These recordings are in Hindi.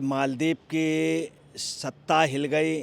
मालदीव की सत्ता हिल गई।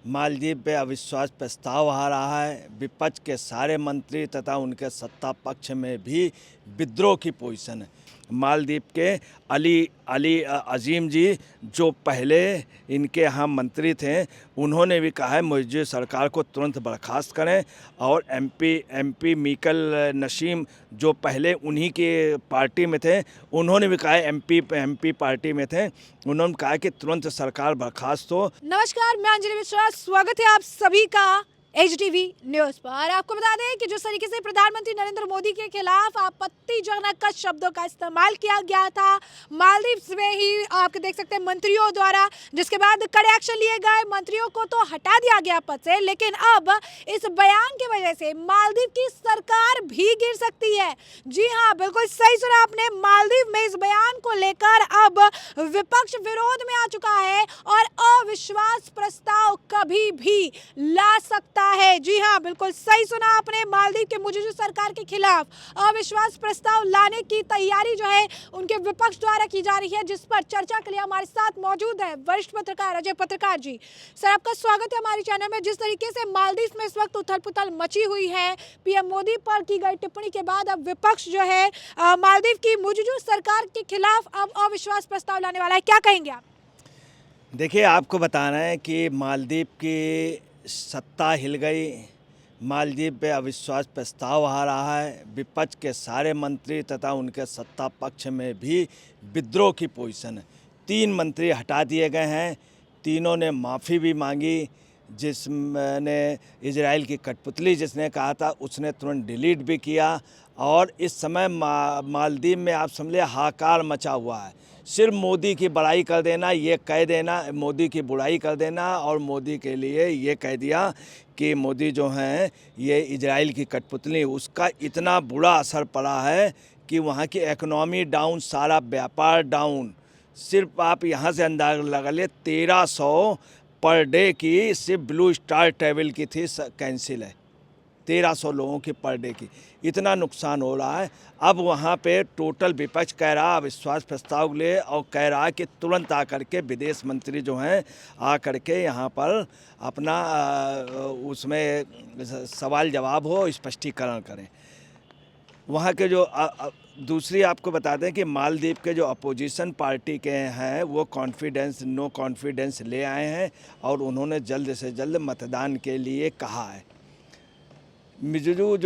मालदीव पे अविश्वास प्रस्ताव आ रहा है। विपक्ष के सारे मंत्री तथा उनके सत्ता पक्ष में भी विद्रोह की पोजीशन है। मालदीव के अली अली अजीम जी जो पहले इनके यहाँ मंत्री थे, उन्होंने भी कहा है मौजूदा सरकार को तुरंत बर्खास्त करें। और एमपी मीकल नसीम जो पहले उन्हीं के पार्टी में थे, उन्होंने भी कहा है एमपी पार्टी में थे, उन्होंने कहा कि तुरंत सरकार बर्खास्त हो। नमस्कार, मैं अंजलि मिश्रा, स्वागत है आप सभी का HTV न्यूज पर। आपको बता दें कि जिस तरीके से प्रधानमंत्री नरेंद्र मोदी के खिलाफ आपत्तिजनक शब्दों का इस्तेमाल किया गया था मालदीव में ही, आप देख सकते हैं मंत्रियों द्वारा, जिसके बाद कड़े एक्शन लिए गए। मंत्रियों को तो हटा दिया गया पद से, लेकिन अब इस बयान की वजह से मालदीव की सरकार भी गिर सकती है। जी हाँ, बिल्कुल सही सुना आपने। मालदीव में इस बयान को लेकर अब विपक्ष विरोध में आ चुका है और अविश्वास प्रस्ताव कभी भी ला सकता है। जी हाँ, बिल्कुल सही सुना आपने। मालदीव के मौजूदा सरकार के खिलाफ अविश्वास प्रस्ताव लाने की तैयारी जो है उनके विपक्ष द्वारा की जा रही है, जिस पर चर्चा के लिए हमारे साथ मौजूद है वरिष्ठ पत्रकार अजय पत्रकार जी। सर, आपका स्वागत है हमारे चैनल में। जिस तरीके से मालदीव में इस वक्त उथल पुथल मची हुई है, पीएम मोदी पर की गई टिप्पणी के बाद अब विपक्ष जो है मालदीव की मौजूदा सरकार के खिलाफ अब अविश्वास प्रस्ताव लाने वाला है, क्या कहेंगे आप? देखिए, आपको बताना है कि मालदीव की सत्ता हिल गई। मालदीव पे अविश्वास प्रस्ताव आ रहा है। विपक्ष के सारे मंत्री तथा उनके सत्ता पक्ष में भी विद्रोह की पोजीशन है। 3 मंत्री हटा दिए गए हैं। तीनों ने माफ़ी भी मांगी। जिसने इजराइल की कठपुतली जिसने कहा था, उसने तुरंत डिलीट भी किया। और इस समय मालदीव में आप समझ लें हाहाकार मचा हुआ है। सिर्फ मोदी की बड़ाई कर देना, ये कह देना, मोदी की बुराई कर देना और मोदी के लिए ये कह दिया कि मोदी जो हैं ये इजराइल की कठपुतली, उसका इतना बुरा असर पड़ा है कि वहाँ की इकोनॉमी डाउन, सारा व्यापार डाउन। सिर्फ आप यहाँ से अंदाज़ा लगा ले, 1300 पर डे की सिर्फ ब्लू स्टार ट्रैवल की थी, कैंसिल है। 1300 लोगों की पर डे की, इतना नुकसान हो रहा है। अब वहाँ पे टोटल विपक्ष कह रहा अविश्वास प्रस्ताव ले, और कह रहा कि तुरंत आकर के विदेश मंत्री जो हैं आकर के यहाँ पर अपना उसमें सवाल जवाब हो, स्पष्टीकरण करें। वहाँ के जो दूसरी आपको बता दें कि मालदीव के जो अपोजिशन पार्टी के हैं वो नो कॉन्फिडेंस ले आए हैं और उन्होंने जल्द से जल्द मतदान के लिए कहा है। मोइजू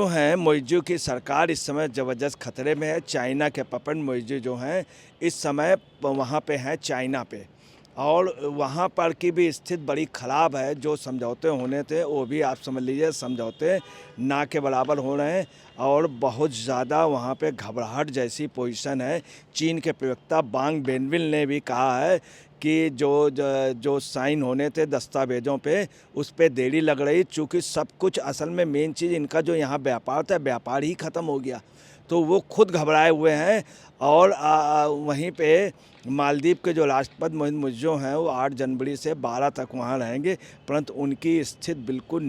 हैं, मोइजू की सरकार इस समय ज़बरदस्त खतरे में है। चाइना के पपन मोइजू जो हैं इस समय वहाँ पे हैं, चाइना पे, और वहाँ पर की भी स्थिति बड़ी ख़राब है। जो समझौते होने थे वो भी आप समझ लीजिए समझौते ना के बराबर हो रहे हैं और बहुत ज़्यादा वहाँ पे घबराहट जैसी पोजीशन है। चीन के प्रवक्ता वांग वेनबिन ने भी कहा है कि जो साइन होने थे दस्तावेज़ों पे, उस पे देरी लग रही, चूँकि सब कुछ असल में मेन चीज़ इनका जो यहाँ व्यापार था, व्यापार ही ख़त्म हो गया, तो वो खुद घबराए हुए हैं। और वहीं पे मालदीव के जो राष्ट्रपति मोहम्मद मुइज़्ज़ो हैं वो 8 जनवरी से 12 तक वहाँ रहेंगे, परंतु उनकी स्थिति बिल्कुल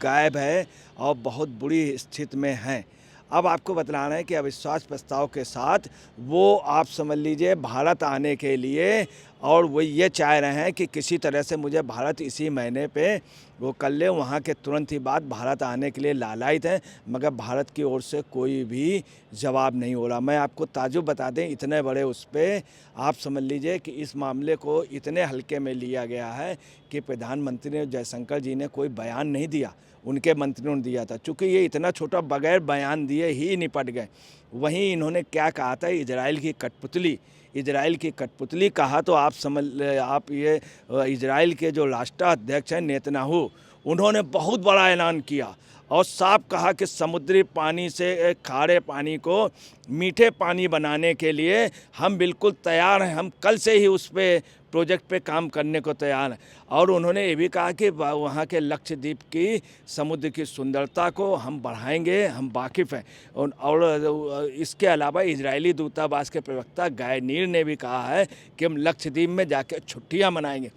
गायब है और बहुत बुरी स्थिति में हैं। अब आपको बतलाना है कि अविश्वास प्रस्ताव के साथ वो आप समझ लीजिए भारत आने के लिए, और वो ये चाह रहे हैं कि किसी तरह से मुझे भारत इसी महीने पे वो कर ले। वहाँ के तुरंत ही बाद भारत आने के लिए लालायित हैं, मगर भारत की ओर से कोई भी जवाब नहीं हो रहा। मैं आपको ताजुब बता दें, इतने बड़े उस पर आप समझ लीजिए कि इस मामले को इतने हल्के में लिया गया है कि प्रधानमंत्री जयशंकर जी ने कोई बयान नहीं दिया, उनके मंत्रियों ने दिया था। चूँकि ये इतना छोटा बगैर बयान दिए ही निपट गए। वहीं इन्होंने क्या कहा था, इजराइल की कठपुतली कहा, तो आप ये इजराइल के जो राष्ट्राध्यक्ष हैं नेतन्याहू, उन्होंने बहुत बड़ा ऐलान किया और साफ कहा कि समुद्री पानी से खारे पानी को मीठे पानी बनाने के लिए हम बिल्कुल तैयार हैं, हम कल से ही उस पे प्रोजेक्ट पे काम करने को तैयार हैं। और उन्होंने ये भी कहा कि वहाँ के लक्षद्वीप की समुद्र की सुंदरता को हम बढ़ाएंगे, हम वाकिफ़ हैं। और इसके अलावा इजरायली दूतावास के प्रवक्ता गाय नीर ने भी कहा है कि हम लक्षद्वीप में जाकर छुट्टियाँ मनाएंगे।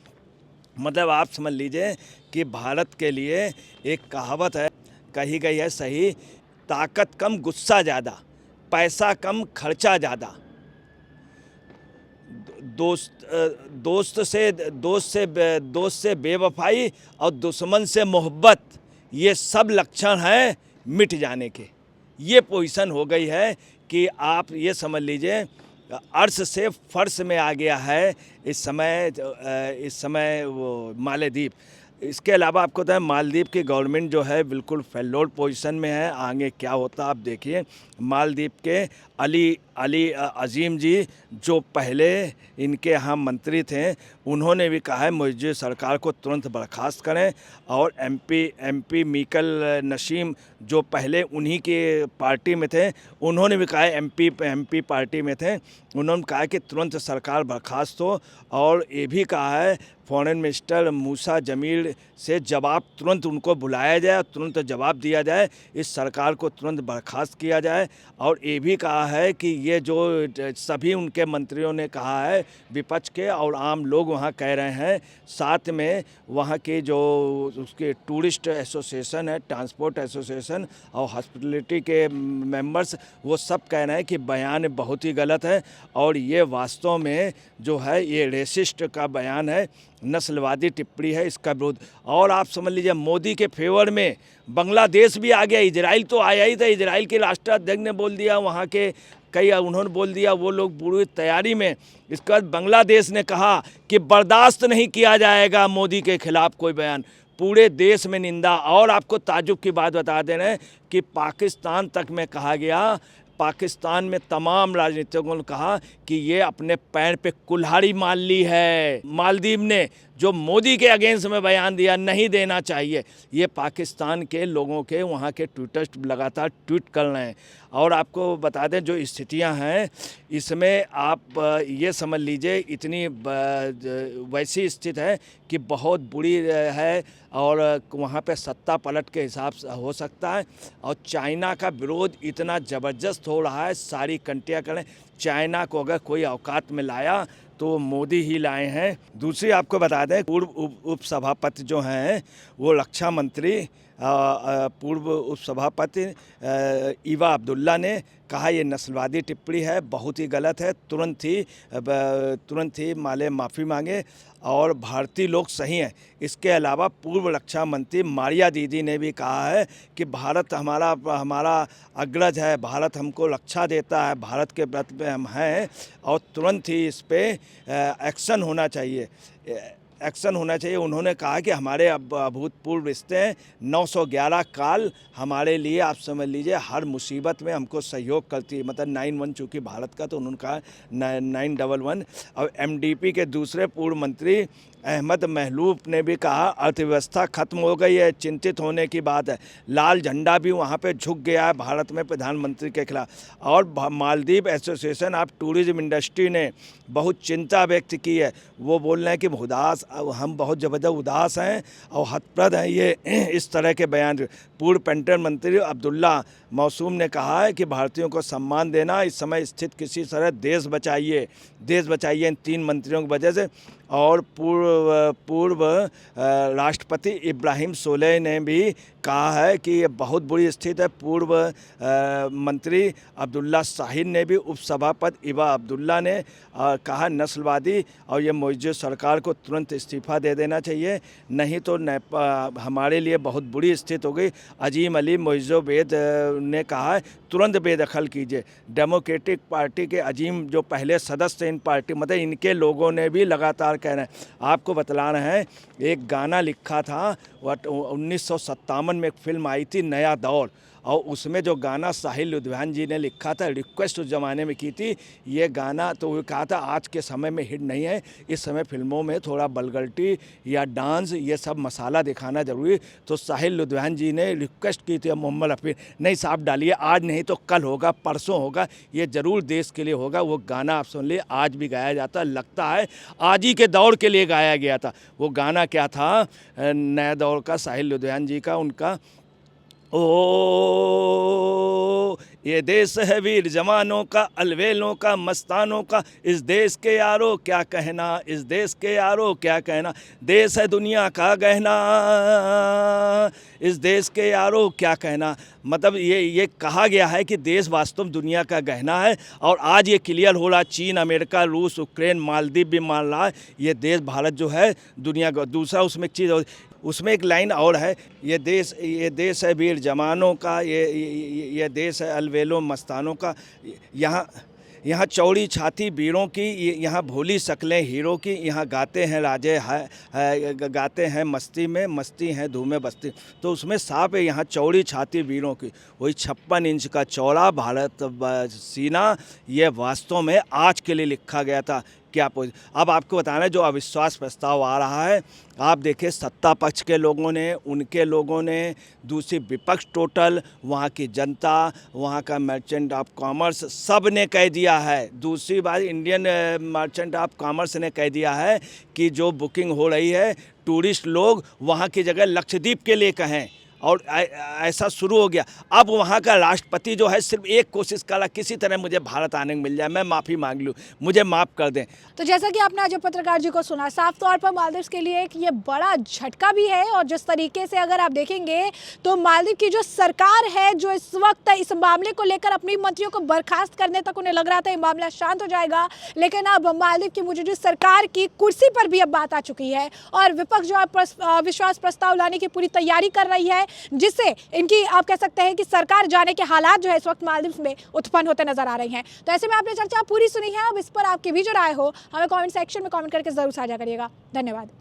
मतलब आप समझ लीजिए कि भारत के लिए एक कहावत है, कही गई है सही, ताकत कम गुस्सा ज़्यादा, पैसा कम खर्चा ज़्यादा। दोस्त से बेवफाई और दुश्मन से मोहब्बत, ये सब लक्षण हैं मिट जाने के। ये पोजीशन हो गई है कि आप ये समझ लीजिए अर्श से फर्श में आ गया है इस समय वो मालदीव। इसके अलावा आपको बताएं मालदीव की गवर्नमेंट जो है बिल्कुल फेलोर पोजीशन में है। आगे क्या होता आप देखिए। मालदीव के अली अजीम जी जो पहले इनके यहाँ मंत्री थे, उन्होंने भी कहा है मौजूदा सरकार को तुरंत बर्खास्त करें। और एमपी मीकल नसीम जो पहले उन्हीं के पार्टी में थे, उन्होंने भी कहा है एमपी पार्टी में थे, उन्होंने कहा कि तुरंत सरकार बर्खास्त हो। और ये भी कहा है फॉरेन मिनिस्टर मूसा जमील से जवाब तुरंत उनको बुलाया जाए, तुरंत जवाब दिया जाए, इस सरकार को तुरंत बर्खास्त किया जाए। और ये भी कहा है कि ये जो सभी उनके मंत्रियों ने कहा है, विपक्ष के और आम लोग वहाँ कह रहे हैं, साथ में वहाँ के जो उसके टूरिस्ट एसोसिएशन है, ट्रांसपोर्ट एसोसिएशन और हॉस्पिटलिटी के मेंबर्स, वो सब कह रहे हैं कि बयान बहुत ही गलत है और ये वास्तव में जो है ये रेसिस्ट का बयान है, नस्लवादी टिप्पणी है, इसका विरोध। और आप समझ लीजिए मोदी के फेवर में बांग्लादेश भी आ गया, इजराइल तो आया ही था। इजराइल के राष्ट्राध्यक्ष ने बोल दिया, वहाँ के उन्होंने बोल दिया, वो लोग पूरी तैयारी में। इसके बाद बांग्लादेश ने कहा कि बर्दाश्त नहीं किया जाएगा मोदी के खिलाफ कोई बयान। पूरे देश में निंदा। और आपको ताज्जुब की बात बता दे रहे हैं कि पाकिस्तान तक में कहा गया, पाकिस्तान में तमाम राजनीतिकों ने कहा कि ये अपने पैर पे कुल्हाड़ी मार ली है। मालदीव ने जो मोदी के अगेंस्ट में बयान दिया, नहीं देना चाहिए। ये पाकिस्तान के लोगों के वहाँ के ट्विटर्स लगातार ट्वीट कर रहे हैं। और आपको बता दें जो स्थितियां हैं इसमें आप ये समझ लीजिए इतनी वैसी स्थिति है कि बहुत बुरी है और वहाँ पे सत्ता पलट के हिसाब से हो सकता है। और चाइना का विरोध इतना ज़बरदस्त हो रहा है, सारी कंट्रियाँ करें। चाइना को अगर कोई औकात में लाया तो मोदी ही लाए हैं। दूसरी आपको बता दें पूर्व उपसभापति जो हैं वो रक्षा मंत्री पूर्व उपसभापति ईवा अब्दुल्ला ने कहा ये नस्लवादी टिप्पणी है, बहुत ही गलत है, तुरंत ही माफ़ी मांगे और भारतीय लोग सही हैं। इसके अलावा पूर्व रक्षा मंत्री मारिया दीदी ने भी कहा है कि भारत हमारा अग्रज है, भारत हमको रक्षा देता है, भारत के व्रत में हम हैं और तुरंत ही इस पर एक्शन होना चाहिए। उन्होंने कहा कि हमारे अभूतपूर्व रिश्ते हैं। 911 काल हमारे लिए आप समझ लीजिए हर मुसीबत में हमको सहयोग करती है, मतलब 911 चूँकि भारत का, तो उन्होंने कहा 911। और MDP के दूसरे पूर्व मंत्री अहमद महलूब ने भी कहा अर्थव्यवस्था खत्म हो गई है, चिंतित होने की बात है। लाल झंडा भी वहाँ पे झुक गया है भारत में प्रधानमंत्री के खिलाफ। और Maldives association of tourism industry ने बहुत चिंता व्यक्त की है। वो बोल रहे हैं कि हम बहुत ज़बरदस्त उदास हैं और हतप्रद हैं ये इस तरह के बयान। पूर्व पेंटर मंत्री अब्दुल्ला मौसूम ने कहा है कि भारतीयों को सम्मान देना इस समय स्थित किसी तरह देश बचाइए इन 3 मंत्रियों की वजह से। और पूर्व राष्ट्रपति इब्राहिम सोलेह ने भी कहा है कि ये बहुत बुरी स्थिति है। पूर्व मंत्री अब्दुल्ला शाहीन ने भी, उपसभापति ईवा अब्दुल्ला ने कहा नस्लवादी और ये मौजूदा सरकार को तुरंत इस्तीफ़ा दे देना चाहिए, नहीं तो हमारे लिए बहुत बुरी स्थिति हो गई। अजीम अली मोइज़ोवेद ने कहा है तुरंत बेदखल कीजिए। डेमोक्रेटिक पार्टी के अजीम जो पहले सदस्य इन पार्टी, मतलब इनके लोगों ने भी लगातार कह रहे हैं। आपको बतला रहे हैं एक गाना लिखा था 1957 में, एक फिल्म आई थी नया दौर, और उसमें जो गाना साहिल लुधियान जी ने लिखा था, रिक्वेस्ट उस ज़माने में की थी ये गाना, तो वो कहा था आज के समय में हिट नहीं है, इस समय फिल्मों में थोड़ा वल्गैरिटी या डांस ये सब मसाला दिखाना ज़रूरी। तो साहिल लुधियान जी ने रिक्वेस्ट की थी मोहम्मद रफ़ी, नहीं साहब डालिए, आज नहीं तो कल होगा, परसों होगा, ये ज़रूर देश के लिए होगा। वो गाना आप सुन लिए, आज भी गाया जाता, लगता है आज ही के दौर के लिए गाया गया था। वो गाना क्या था, नया दौर का, साहिल लुधियान जी का, उनका ओ ये देश है वीर जवानों का, अलवेलों का, मस्तानों का, इस देश के यारो क्या कहना, इस देश के यारो क्या कहना, देश है दुनिया का गहना, इस देश के यारो क्या कहना, मतलब ये कहा गया है कि देश वास्तव में दुनिया का गहना है, और आज ये क्लियर हो रहा है। चीन, अमेरिका, रूस, यूक्रेन, मालदीव भी मान रहा है ये देश भारत जो है दुनिया का। दूसरा उसमें एक चीज़, उसमें एक लाइन और है, ये देश है वीर जवानों का, ये देश है अलवेलों मस्तानों का। यहाँ चौड़ी छाती वीरों की, यहाँ भोली शक्लें हीरो की, यहाँ गाते हैं राजे गाते हैं मस्ती में, मस्ती हैं धूमें बस्ती। तो उसमें साफ है यहाँ चौड़ी छाती वीरों की, वही 56 इंच का चौड़ा भारत सीना, ये वास्तव में आज के लिए लिखा गया था। क्या अब आपको बताना है जो अविश्वास प्रस्ताव आ रहा है, आप देखिए सत्ता पक्ष के लोगों ने, उनके लोगों ने, दूसरी विपक्ष टोटल, वहाँ की जनता, वहाँ का मर्चेंट ऑफ कॉमर्स, सब ने कह दिया है। दूसरी बात इंडियन मर्चेंट ऑफ कॉमर्स ने कह दिया है कि जो बुकिंग हो रही है टूरिस्ट लोग वहाँ की जगह लक्षद्वीप के लिए कहें, और ऐसा शुरू हो गया। अब वहाँ का राष्ट्रपति जो है सिर्फ एक कोशिश कर रहा, किसी तरह मुझे भारत आने को मिल जाए, मैं माफ़ी मांग लूँ, मुझे माफ़ कर दें। तो जैसा कि आपने आज पत्रकार जी को सुना, साफ तौर पर मालदीव के लिए एक ये बड़ा झटका भी है। और जिस तरीके से अगर आप देखेंगे तो मालदीव की जो सरकार है, जो इस वक्त इस मामले को लेकर अपनी मंत्रियों को बर्खास्त करने तक उन्हें लग रहा था ये मामला शांत हो जाएगा, लेकिन अब मालदीव की मौजूदा सरकार की कुर्सी पर भी अब बात आ चुकी है, और विपक्ष जो है विश्वास प्रस्ताव लाने की पूरी तैयारी कर रही है, जिससे इनकी आप कह सकते हैं कि सरकार जाने के हालात जो है इस वक्त मालदीव में उत्पन्न होते नजर आ रहे हैं। तो ऐसे में आपने चर्चा पूरी सुनी है, अब इस पर आपकी भी जो राय हो हमें कमेंट सेक्शन में कमेंट करके जरूर साझा करिएगा। धन्यवाद।